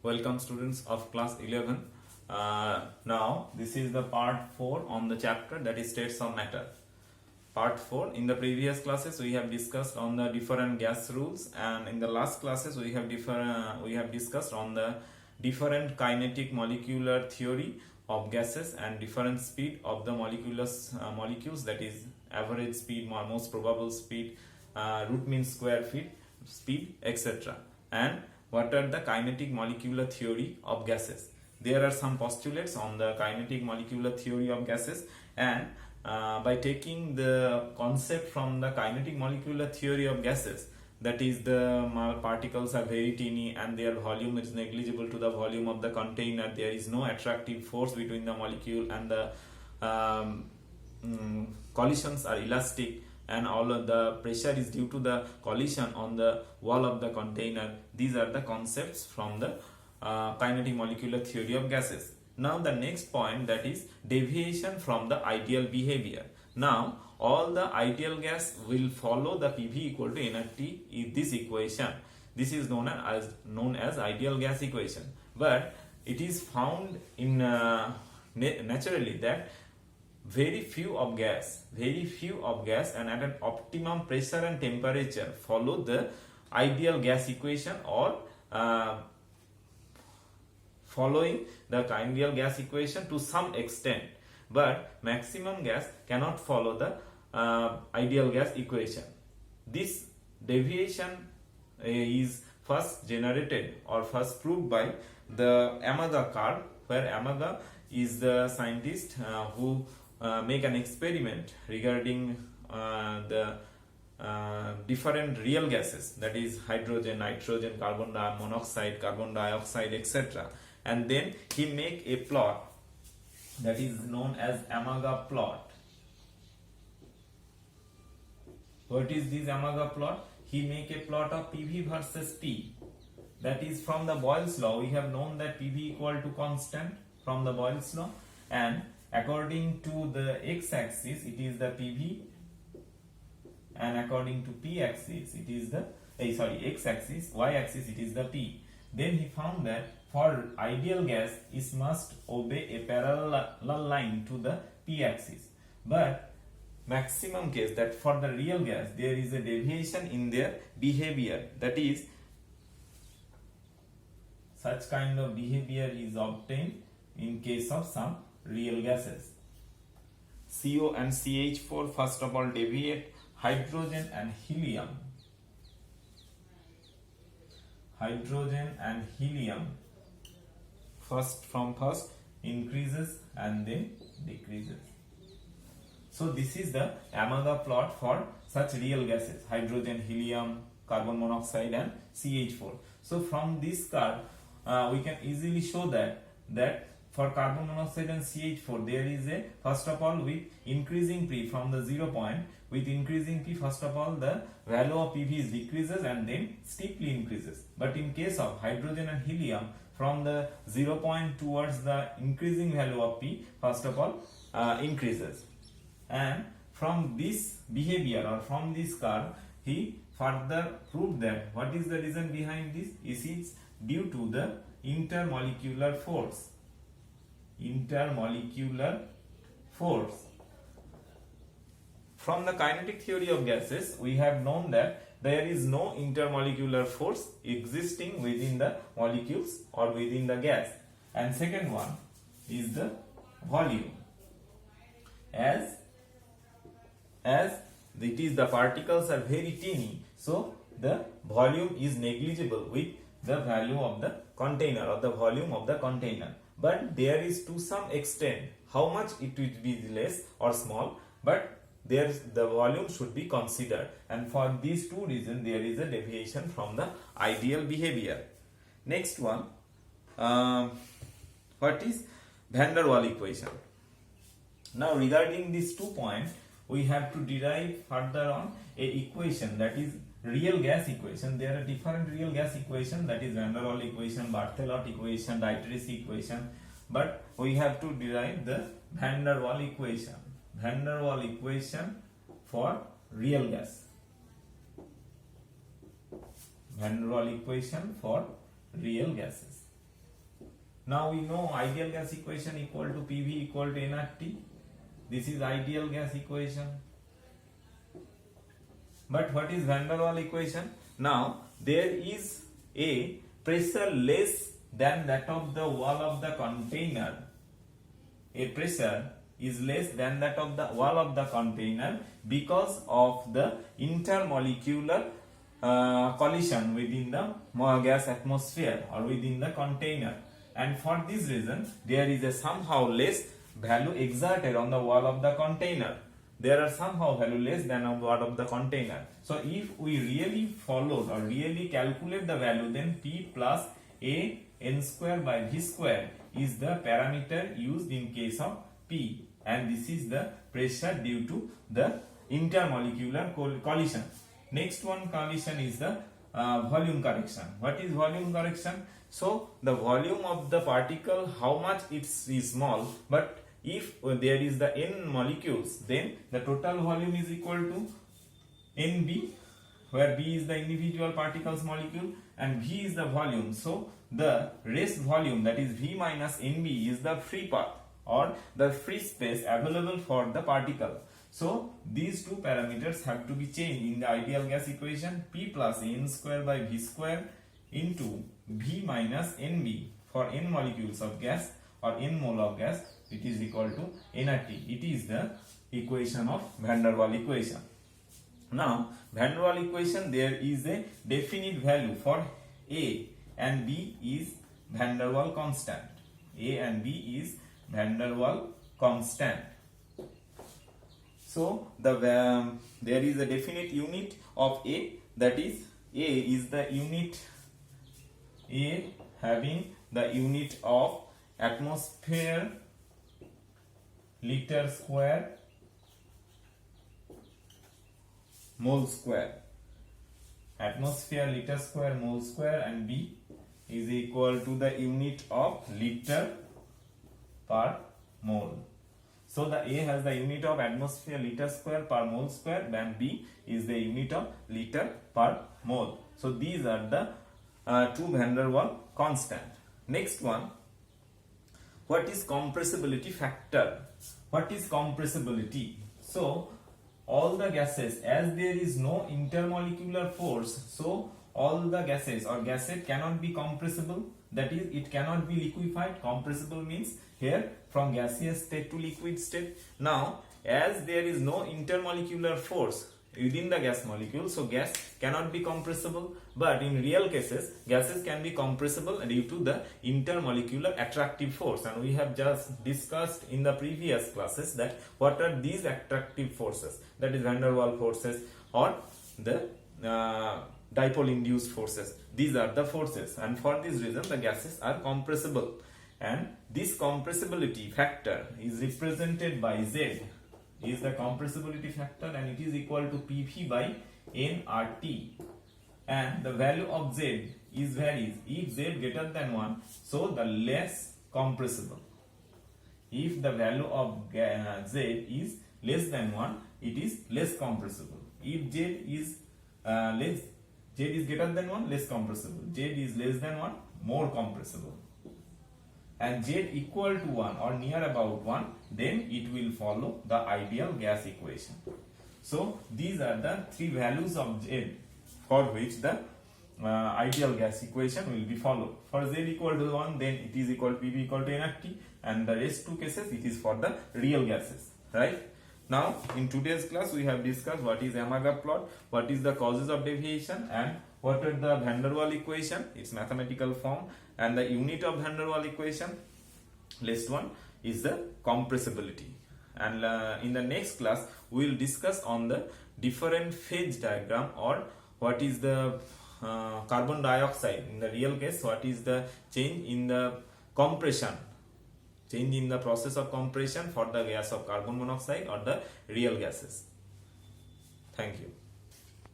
Welcome students of class 11. Now this is the part 4 on the chapter that is states of matter. Part 4. In the previous classes we have discussed on the different gas rules, and in the last classes we have discussed on the different kinetic molecular theory of gases and different speed of the molecules, that is average speed, most probable speed, root mean square speed, etc. And what are the kinetic molecular theory of gases? There are some postulates on the kinetic molecular theory of gases, and by taking the concept from the kinetic molecular theory of gases, that is the particles are very teeny and their volume is negligible to the volume of the container. There is no attractive force between the molecule, and the collisions are elastic, and all of the pressure is due to the collision on the wall of the container. These are the concepts from the kinetic molecular theory of gases. Now the next point, that is deviation from the ideal behavior. Now all the ideal gas will follow the PV equal to nRT in this equation. This is known as ideal gas equation, but it is found in naturally that very few of gas and at an optimum pressure and temperature follow the ideal gas equation, or following the ideal gas equation to some extent, but maximum gas cannot follow the ideal gas equation. This deviation is first generated or first proved by the Yamaga curve, where Yamaga is the scientist who make an experiment regarding the different real gases, that is hydrogen, nitrogen, carbon monoxide, carbon dioxide, etc. And then he make a plot that is known as Yamaga plot. What is this Yamaga plot? He make a plot of PV versus T. That is from the Boyle's law. We have known that PV equal to constant from the Boyle's law, and according to the x-axis it is the PV, and according to p-axis it is the x-axis, y-axis it is the P. Then he found that for ideal gas it must obey a parallel line to the p-axis, but maximum case that for the real gas there is a deviation in their behavior, that is such kind of behavior is obtained in case of some real gases. CO and CH4 first of all deviate. Hydrogen and helium first increases and then decreases. So this is the Yamaga plot for such real gases: hydrogen, helium, carbon monoxide and CH4. So from this curve we can easily show that for carbon monoxide and CH4 there is a, first of all, with increasing P from the 0 point, with increasing P first of all the value of PV decreases and then steeply increases. But in case of hydrogen and helium, from the 0 point towards the increasing value of P first of all increases. And from this behavior or from this curve he further proved that what is the reason behind this? It is due to the intermolecular force. From the kinetic theory of gases we have known that there is no intermolecular force existing within the molecules or within the gas. And second one is the volume. As it is, the particles are very teeny, so the volume is negligible with the value of the container or the volume of the container. But there is to some extent, how much it will be less or small, but the volume should be considered, and for these two reasons there is a deviation from the ideal behavior. Next one, what is Van der Waals equation? Now regarding these 2 points we have to derive further on a equation, that is real gas equation. There are different real gas equation, that is Van der Waals equation, Barthelot equation, Dieterich equation, but we have to derive the Van der Waals equation. Van der Waals equation for real gas. Van der Waals equation for real gases. Now we know ideal gas equation equal to PV equal to nRT. This is ideal gas equation. But what is van der Waals equation? Now there is a pressure less than that of the wall of the container. A pressure is less than that of the wall of the container because of the intermolecular collision within the gas atmosphere or within the container. And for this reason there is a somehow less value exerted on the wall of the container. There are somehow value less than a wall of the container. So if we really followed or really calculate the value, then P plus A n square by V square is the parameter used in case of P, and this is the pressure due to the intermolecular collision. Next one collision is the volume correction. What is volume correction? So the volume of the particle, how much it is small, but if there is the n molecules, then the total volume is equal to nB, where B is the individual particles molecule and V is the volume. So the rest volume, that is V minus nB, is the free path or the free space available for the particle. So these two parameters have to be changed in the ideal gas equation. P plus n square by V square into V minus nB for n molecules of gas or n mole of gas, it is equal to nRT. It is the equation of van der Waals equation. Now van der Waals equation, there is a definite value for A and B is van der Waals constant. A and B is van der Waals constant. So there is a definite unit of A, that is A is the unit, A having the unit of atmosphere liter square mole square. Atmosphere liter square mole square, and B is equal to the unit of liter per mole. So the A has the unit of atmosphere liter square per mole square, and B is the unit of liter per mole. So these are the two van der Waals constant. Next one, what is compressibility factor? What is compressibility? So all the gases, as there is no intermolecular force, so all the gases or gases cannot be compressible, that is it cannot be liquefied. Compressible means here from gaseous state to liquid state. Now as there is no intermolecular force within the gas molecule, so gas cannot be compressible, but in real cases gases can be compressible due to the intermolecular attractive force, and we have just discussed in the previous classes that what are these attractive forces, that is van der Waals forces or the dipole induced forces. These are the forces, and for this reason the gases are compressible, and this compressibility factor is represented by Z, is the compressibility factor, and it is equal to PV by nRT, and the value of Z is varies. If Z greater than 1, so the less compressible. If the value of Z is less than 1, it is less compressible. If Z is Z is greater than 1, less compressible. Z is less than 1, more compressible. And Z equal to 1 or near about 1, then it will follow the ideal gas equation. So these are the three values of Z for which the ideal gas equation will be followed. For Z equal to 1, then it is equal to PV equal to nRT, and the rest two cases it is for the real gases, right? Now in today's class we have discussed what is Amaga plot, what is the causes of deviation, and what are the van der Waals equation, its mathematical form, and the unit of van der Waals equation. Last one is the compressibility, and in the next class we will discuss on the different phase diagram, or what is the carbon dioxide in the real case, what is the change in the compression, change in the process of compression for the gas of carbon monoxide or the real gases. Thank you.